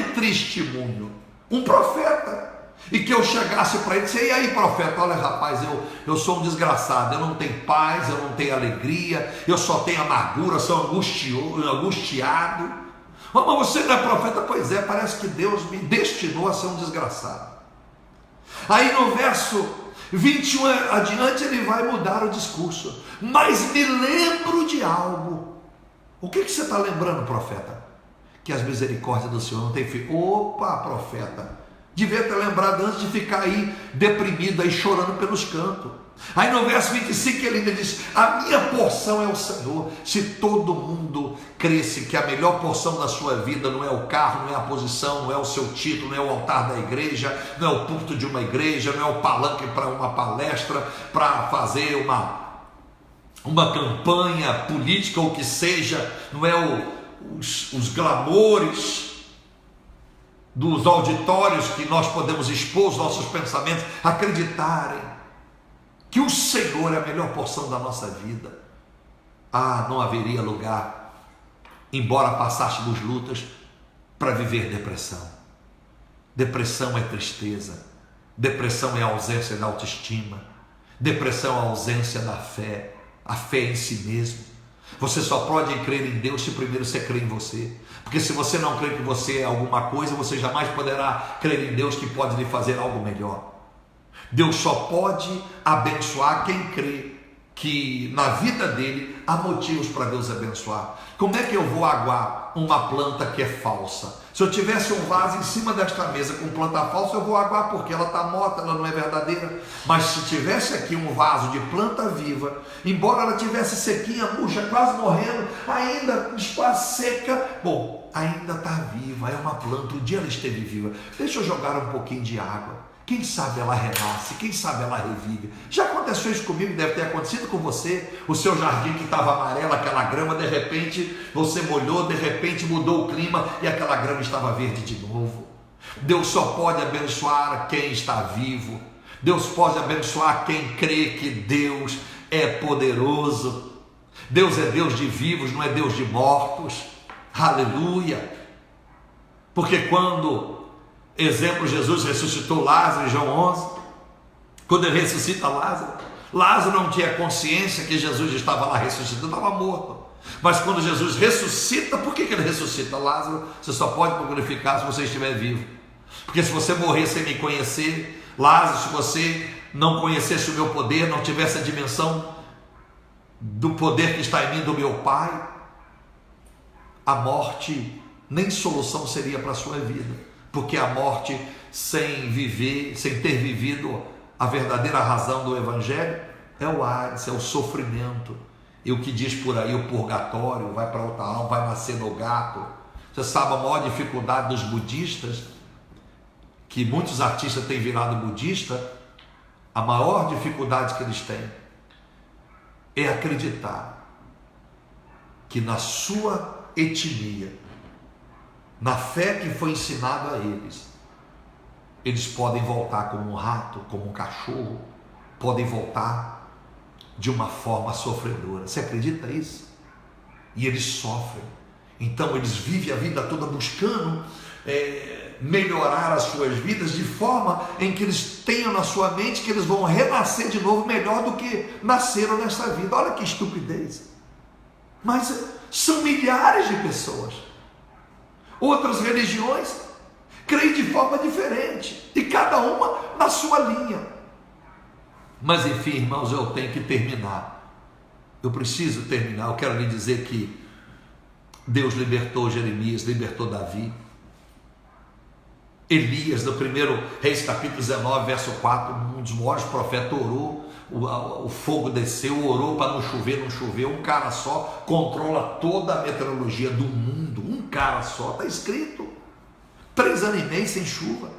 testemunho, um profeta. E que eu chegasse para ele e disse, e aí profeta, olha rapaz, eu sou um desgraçado, eu não tenho paz, eu não tenho alegria, eu só tenho amargura, sou angustiado. Mas você não é profeta? Pois é, parece que Deus me destinou a ser um desgraçado. Aí no verso 21 adiante ele vai mudar o discurso, mas me lembro de algo. O que você está lembrando, profeta? Que as misericórdias do Senhor não têm fim. Opa, profeta, devia ter lembrado antes de ficar aí deprimido, aí chorando pelos cantos. Aí no verso 25 ele ainda diz, a minha porção é o Senhor. Se todo mundo cresce que a melhor porção da sua vida não é o carro, não é a posição, não é o seu título, não é o altar da igreja, não é o púlpito de uma igreja, não é o palanque para uma palestra, para fazer uma campanha política ou o que seja, não é os glamoures dos auditórios que nós podemos expor os nossos pensamentos, acreditarem que o Senhor é a melhor porção da nossa vida, não haveria lugar, embora passássemos lutas, para viver depressão. Depressão é tristeza, depressão é a ausência da autoestima, depressão é a ausência da fé, a fé em si mesmo. Você só pode crer em Deus se primeiro você crê em você, porque se você não crê que você é alguma coisa, você jamais poderá crer em Deus que pode lhe fazer algo melhor. Deus só pode abençoar quem crê que na vida dele há motivos para Deus abençoar. Como é que eu vou aguar uma planta que é falsa? Se eu tivesse um vaso em cima desta mesa com planta falsa, eu vou aguar porque ela está morta, ela não é verdadeira. Mas se tivesse aqui um vaso de planta viva, embora ela tivesse sequinha, murcha, quase morrendo, ainda quase seca, bom, ainda está viva, é uma planta, um dia ela esteve viva. Deixa eu jogar um pouquinho de água. Quem sabe ela renasce, quem sabe ela revive. Já aconteceu isso comigo, deve ter acontecido com você. O seu jardim que estava amarelo, aquela grama, de repente você molhou, de repente mudou o clima e aquela grama estava verde de novo. Deus só pode abençoar quem está vivo. Deus pode abençoar quem crê que Deus é poderoso. Deus é Deus de vivos, não é Deus de mortos. Aleluia! Porque quando, exemplo, Jesus ressuscitou Lázaro em João 11, quando ele ressuscita Lázaro não tinha consciência que Jesus estava lá ressuscitando, estava morto. Mas quando Jesus ressuscita, por que ele ressuscita? Lázaro, você só pode me glorificar se você estiver vivo. Porque se você morrer sem me conhecer, Lázaro, se você não conhecesse o meu poder, não tivesse a dimensão do poder que está em mim, do meu Pai, a morte nem solução seria para a sua vida. Porque a morte sem viver, sem ter vivido a verdadeira razão do Evangelho, é o Hades, é o sofrimento. E o que diz por aí, o purgatório, vai para outra alma, vai nascer no gato. Você sabe a maior dificuldade dos budistas, que muitos artistas têm virado budista, a maior dificuldade que eles têm é acreditar que na sua etnia, na fé que foi ensinada a eles podem voltar como um rato, como um cachorro, podem voltar de uma forma sofredora. Você acredita nisso? E eles sofrem. Então eles vivem a vida toda buscando melhorar as suas vidas de forma em que eles tenham na sua mente que eles vão renascer de novo melhor do que nasceram nesta vida. Olha que estupidez. Mas são milhares de pessoas. Outras religiões creem de forma diferente, e cada uma na sua linha. Mas enfim, irmãos, eu tenho que terminar. Eu preciso terminar. Eu quero lhe dizer que Deus libertou Jeremias, libertou Davi. Elias, no 1 Reis capítulo 19, verso 4, um dos maiores profetas, orou, o fogo desceu, orou para não chover, não choveu. Um cara só controla toda a meteorologia do mundo, um cara só, está escrito. 3 anos e meio sem chuva,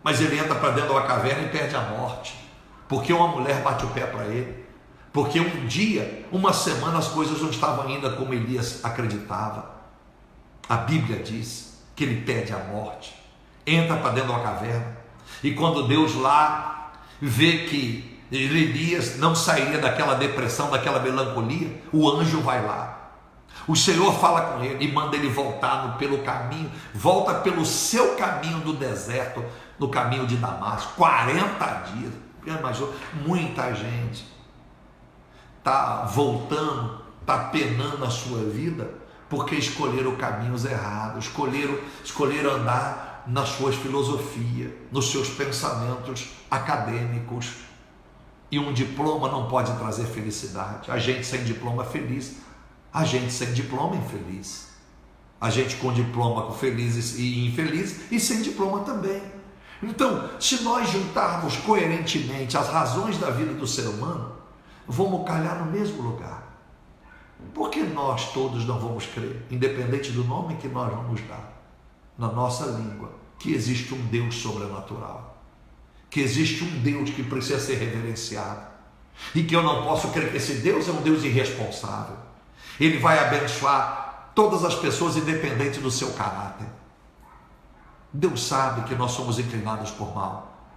mas ele entra para dentro de uma caverna e perde a morte, porque uma mulher bate o pé para ele, porque um dia, uma semana, as coisas não estavam ainda como Elias acreditava. A Bíblia diz que ele perde a morte, entra para dentro de uma caverna, e quando Deus lá vê que Elias não sairia daquela depressão, daquela melancolia, o anjo vai lá, o Senhor fala com ele e manda ele voltar pelo caminho, volta pelo seu caminho do deserto, no caminho de Damasco, 40 dias, imagina, muita gente está voltando, está penando a sua vida, porque escolheram caminhos errados, escolheram andar nas suas filosofias, nos seus pensamentos acadêmicos. E um diploma não pode trazer felicidade. A gente sem diploma é feliz, a gente sem diploma é infeliz, a gente com diploma feliz e infeliz, e sem diploma também. Então, se nós juntarmos coerentemente as razões da vida do ser humano, vamos calhar no mesmo lugar. Por que nós todos não vamos crer, independente do nome que nós vamos dar, na nossa língua, que existe um Deus sobrenatural, que existe um Deus que precisa ser reverenciado, e que eu não posso crer que esse Deus é um Deus irresponsável? Ele vai abençoar todas as pessoas, independente do seu caráter. Deus sabe que nós somos inclinados por mal,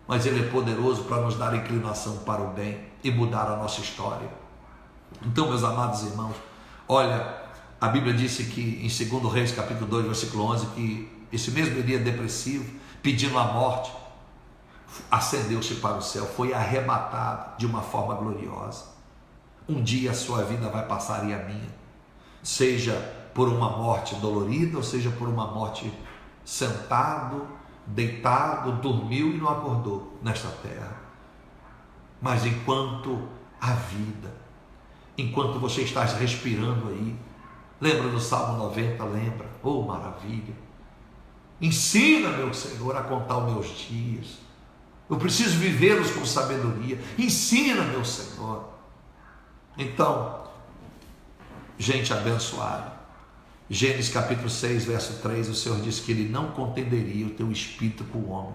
mas Ele é poderoso para nos dar inclinação para o bem e mudar a nossa história. Então, meus amados irmãos, olha, a Bíblia disse que em 2 Reis capítulo 2, versículo 11, que esse mesmo Elias depressivo, pedindo a morte, ascendeu-se para o céu, foi arrebatado de uma forma gloriosa. Um dia a sua vida vai passar e a minha, seja por uma morte dolorida, ou seja por uma morte sentado, deitado, dormiu e não acordou nesta terra. Mas enquanto a vida, enquanto você está respirando aí, lembra do Salmo 90, lembra? Oh, maravilha! Ensina, meu Senhor, a contar os meus dias, eu preciso vivê-los com sabedoria. Ensina, meu Senhor. Então, gente abençoada, Gênesis capítulo 6, verso 3, o Senhor disse que Ele não contenderia o teu espírito com o homem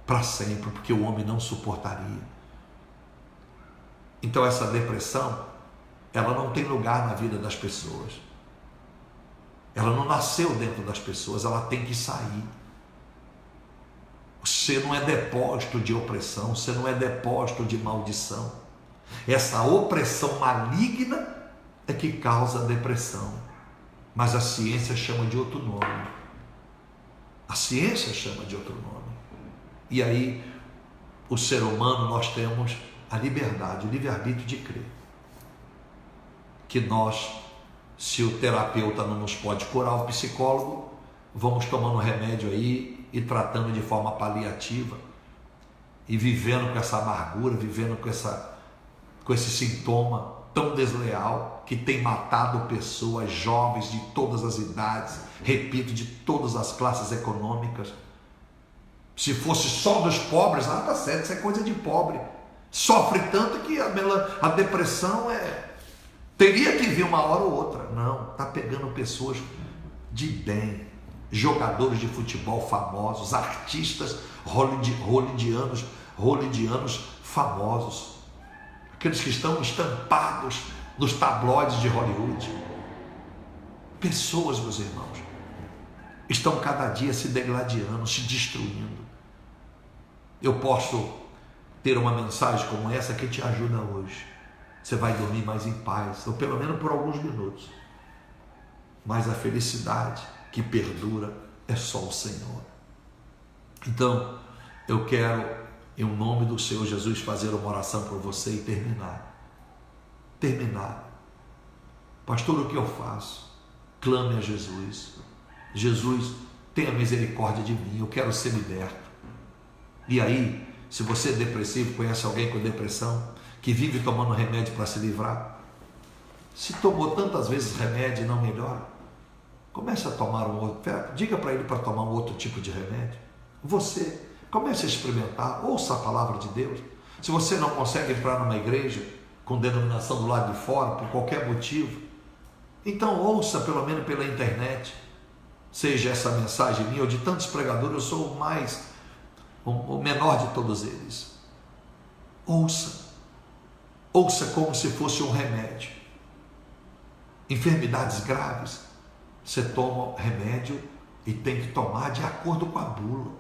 para sempre, porque o homem não suportaria. Então essa depressão, ela não tem lugar na vida das pessoas, ela não nasceu dentro das pessoas, ela tem que sair. Você não é depósito de opressão, você não é depósito de maldição. Essa opressão maligna é que causa a depressão, mas a ciência chama de outro nome. A ciência chama de outro nome. E aí, o ser humano, nós temos a liberdade, o livre-arbítrio de crer que nós, se o terapeuta não nos pode curar, o psicólogo, vamos tomando remédio aí e tratando de forma paliativa e vivendo com essa amargura, vivendo com esse sintoma tão desleal que tem matado pessoas jovens de todas as idades, repito, de todas as classes econômicas. Se fosse só dos pobres, tá certo, isso é coisa de pobre. Sofre tanto que a depressão Teria que vir uma hora ou outra. Não, está pegando pessoas de bem, jogadores de futebol famosos, artistas hollywoodianos famosos, aqueles que estão estampados nos tabloides de Hollywood. Pessoas, meus irmãos, estão cada dia se degladiando, se destruindo. Eu posso ter uma mensagem como essa que te ajuda hoje. Você vai dormir mais em paz, ou pelo menos por alguns minutos. Mas a felicidade que perdura é só o Senhor. Então, eu quero, em nome do Senhor Jesus, fazer uma oração por você e terminar. Pastor, o que eu faço? Clame a Jesus. Jesus, tenha misericórdia de mim, eu quero ser liberto. E aí, se você é depressivo, conhece alguém com depressão, que vive tomando remédio para se livrar, se tomou tantas vezes remédio e não melhora, comece a tomar um outro, diga para ele para tomar um outro tipo de remédio. Você comece a experimentar, ouça a palavra de Deus. Se você não consegue entrar numa igreja com denominação do lado de fora, por qualquer motivo, então ouça pelo menos pela internet, seja essa mensagem minha ou de tantos pregadores. Eu sou o menor de todos eles. Ouça como se fosse um remédio. Enfermidades graves, você toma remédio e tem que tomar de acordo com a bula.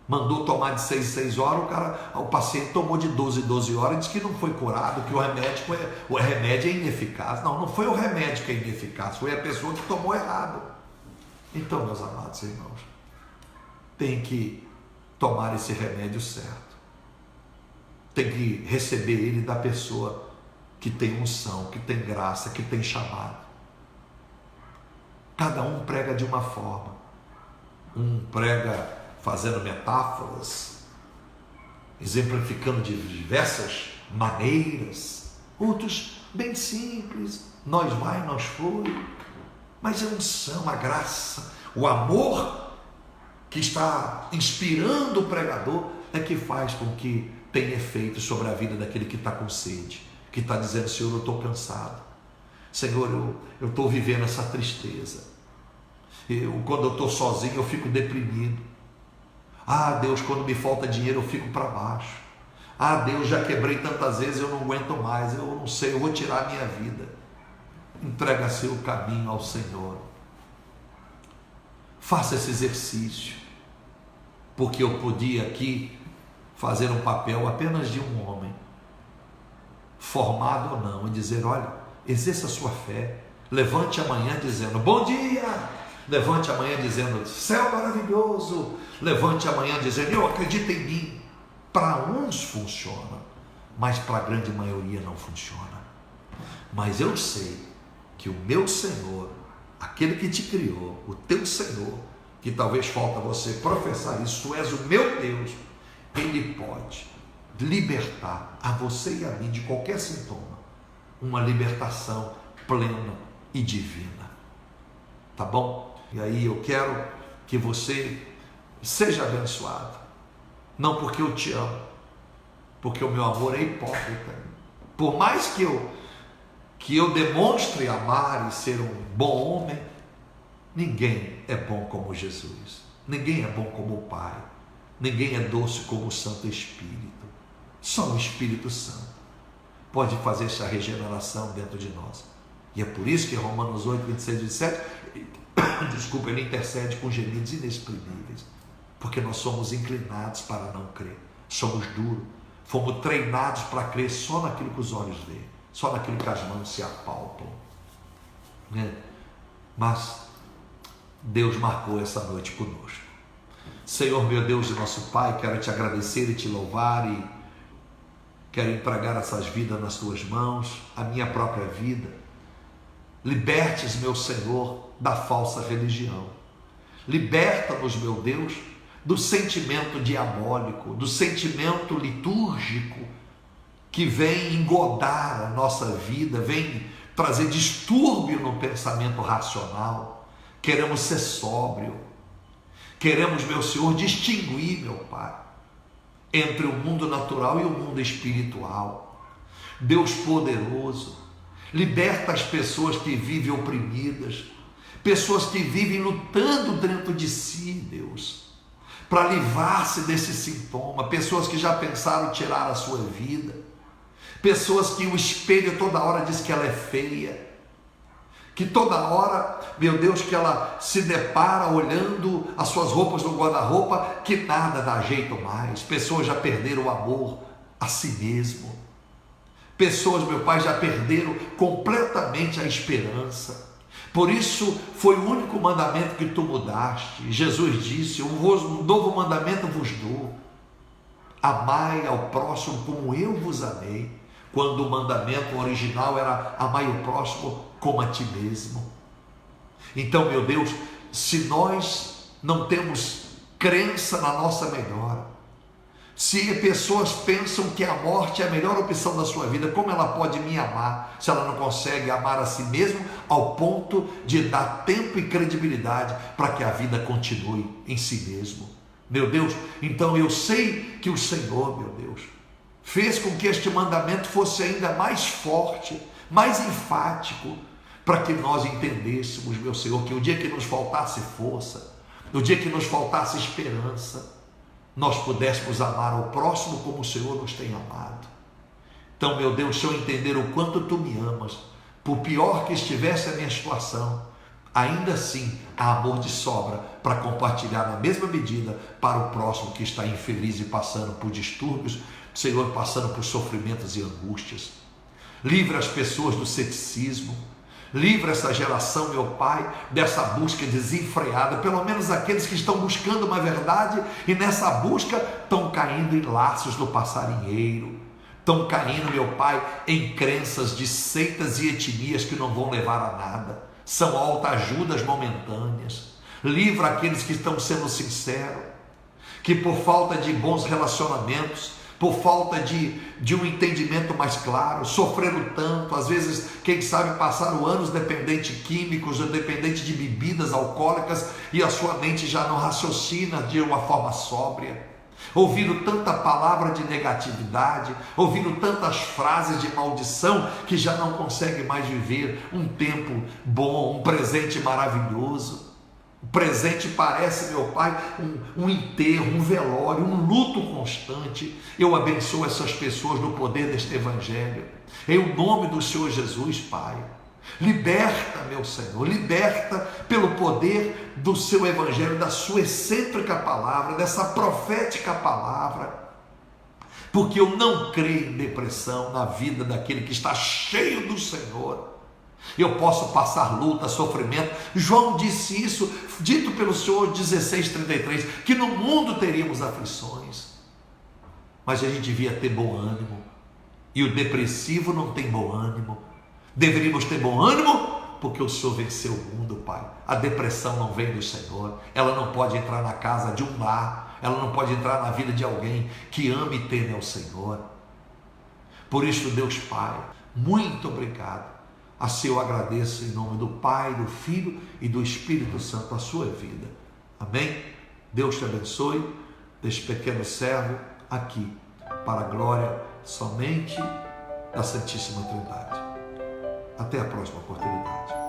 Mandou tomar de 6 em 6 horas, o paciente tomou de 12 em 12 horas e disse que não foi curado, que o remédio é ineficaz. Não foi o remédio que é ineficaz, foi a pessoa que tomou errado. Então, meus amados irmãos, tem que tomar esse remédio certo. Tem que receber ele da pessoa que tem unção, que tem graça, que tem chamado. Cada um prega de uma forma. Um prega fazendo metáforas, exemplificando de diversas maneiras. Outros bem simples, nós vai, nós foi. Mas a unção, a graça, o amor que está inspirando o pregador é que faz com que tenha efeito sobre a vida daquele que está com sede, que está dizendo: Senhor, eu estou cansado, Senhor, eu estou vivendo essa tristeza, quando eu estou sozinho eu fico deprimido, Deus, quando me falta dinheiro eu fico para baixo, Deus, já quebrei tantas vezes, eu não aguento mais, eu não sei, eu vou tirar a minha vida. Entrega seu caminho ao Senhor, faça esse exercício, porque eu podia aqui fazer um papel apenas de um homem, formado ou não, e dizer: olha, exerça a sua fé, levante amanhã dizendo: bom dia, levante amanhã dizendo: céu maravilhoso, levante amanhã dizendo: eu acredito em mim. Para uns funciona, mas para a grande maioria não funciona. Mas eu sei que o meu Senhor, aquele que te criou, o teu Senhor, que talvez falta você professar isso: tu és o meu Deus, Ele pode libertar a você e a mim de qualquer sintoma, uma libertação plena e divina. Tá bom? E aí eu quero que você seja abençoado, não porque eu te amo, porque o meu amor é hipócrita. Por mais que eu demonstre amar e ser um bom homem, ninguém é bom como Jesus, ninguém é bom como o Pai, ninguém é doce como o Santo Espírito. Só o Espírito Santo pode fazer essa regeneração dentro de nós. E é por isso que Romanos 8, 26 e 27, ele intercede com gemidos inexprimíveis, porque nós somos inclinados para não crer, somos duros, fomos treinados para crer só naquilo que os olhos veem, só naquilo que as mãos se apalpam, né? Mas Deus marcou essa noite conosco. Senhor, meu Deus e nosso Pai, quero te agradecer e te louvar, e quero entregar essas vidas nas tuas mãos, a minha própria vida. Libertes, meu Senhor, da falsa religião. Liberta-nos, meu Deus, do sentimento diabólico, do sentimento litúrgico que vem engodar a nossa vida, vem trazer distúrbio no pensamento racional. Queremos ser sóbrio, queremos, meu Senhor, distinguir, meu Pai, entre o mundo natural e o mundo espiritual. Deus poderoso, Liberta as pessoas que vivem oprimidas, pessoas que vivem lutando dentro de si, Deus, para livrar-se desse sintoma, pessoas que já pensaram tirar a sua vida, pessoas que o espelho toda hora diz que ela é feia, que toda hora, meu Deus, que ela se depara olhando as suas roupas no guarda-roupa, que nada dá jeito mais. Pessoas já perderam o amor a si mesmo. Pessoas, meu Pai, já perderam completamente a esperança. Por isso, foi o único mandamento que tu mudaste. Jesus disse: um novo mandamento vos dou. Amai ao próximo como eu vos amei. Quando o mandamento original era amai o próximo como a ti mesmo. Então, meu Deus, se nós não temos crença na nossa melhora, se pessoas pensam que a morte é a melhor opção da sua vida, como ela pode me amar se ela não consegue amar a si mesma ao ponto de dar tempo e credibilidade para que a vida continue em si mesmo? Meu Deus, então eu sei que o Senhor, meu Deus, fez com que este mandamento fosse ainda mais forte, mais enfático, para que nós entendêssemos, meu Senhor, que o dia que nos faltasse força, no dia que nos faltasse esperança, nós pudéssemos amar ao próximo como o Senhor nos tem amado. Então, meu Deus, se eu entender o quanto tu me amas, por pior que estivesse a minha situação, ainda assim há amor de sobra para compartilhar na mesma medida para o próximo que está infeliz e passando por distúrbios, Senhor, passando por sofrimentos e angústias. Livra as pessoas do ceticismo, livra essa geração, meu Pai, dessa busca desenfreada, pelo menos aqueles que estão buscando uma verdade e nessa busca estão caindo em laços do passarinheiro, estão caindo, meu Pai, em crenças de seitas e etnias que não vão levar a nada, são autoajudas momentâneas. Livra aqueles que estão sendo sinceros, que por falta de bons relacionamentos, por falta de um entendimento mais claro, sofreram tanto, às vezes, quem sabe, passaram anos dependentes de químicos, ou dependentes de bebidas alcoólicas, e a sua mente já não raciocina de uma forma sóbria. Ouviram tanta palavra de negatividade, ouviram tantas frases de maldição, que já não consegue mais viver um tempo bom, um presente maravilhoso. O presente parece, meu Pai, um enterro, um velório, um luto constante. Eu abençoo essas pessoas no poder deste Evangelho, em o nome do Senhor Jesus, Pai. Liberta, meu Senhor, liberta pelo poder do seu Evangelho, da sua excêntrica palavra, dessa profética palavra, porque eu não creio em depressão na vida daquele que está cheio do Senhor. Eu posso passar luta, sofrimento. João disse isso, dito pelo Senhor, 16:33, que no mundo teríamos aflições, mas a gente devia ter bom ânimo, e o depressivo não tem bom ânimo. Deveríamos ter bom ânimo, porque o Senhor venceu o mundo, Pai. A depressão não vem do Senhor, ela não pode entrar na casa de um lar, ela não pode entrar na vida de alguém que ama e teme ao Senhor. Por isso, Deus Pai, muito obrigado. Assim eu agradeço em nome do Pai, do Filho e do Espírito Santo a sua vida. Amém? Deus te abençoe, deste pequeno servo aqui, para a glória somente da Santíssima Trindade. Até a próxima oportunidade.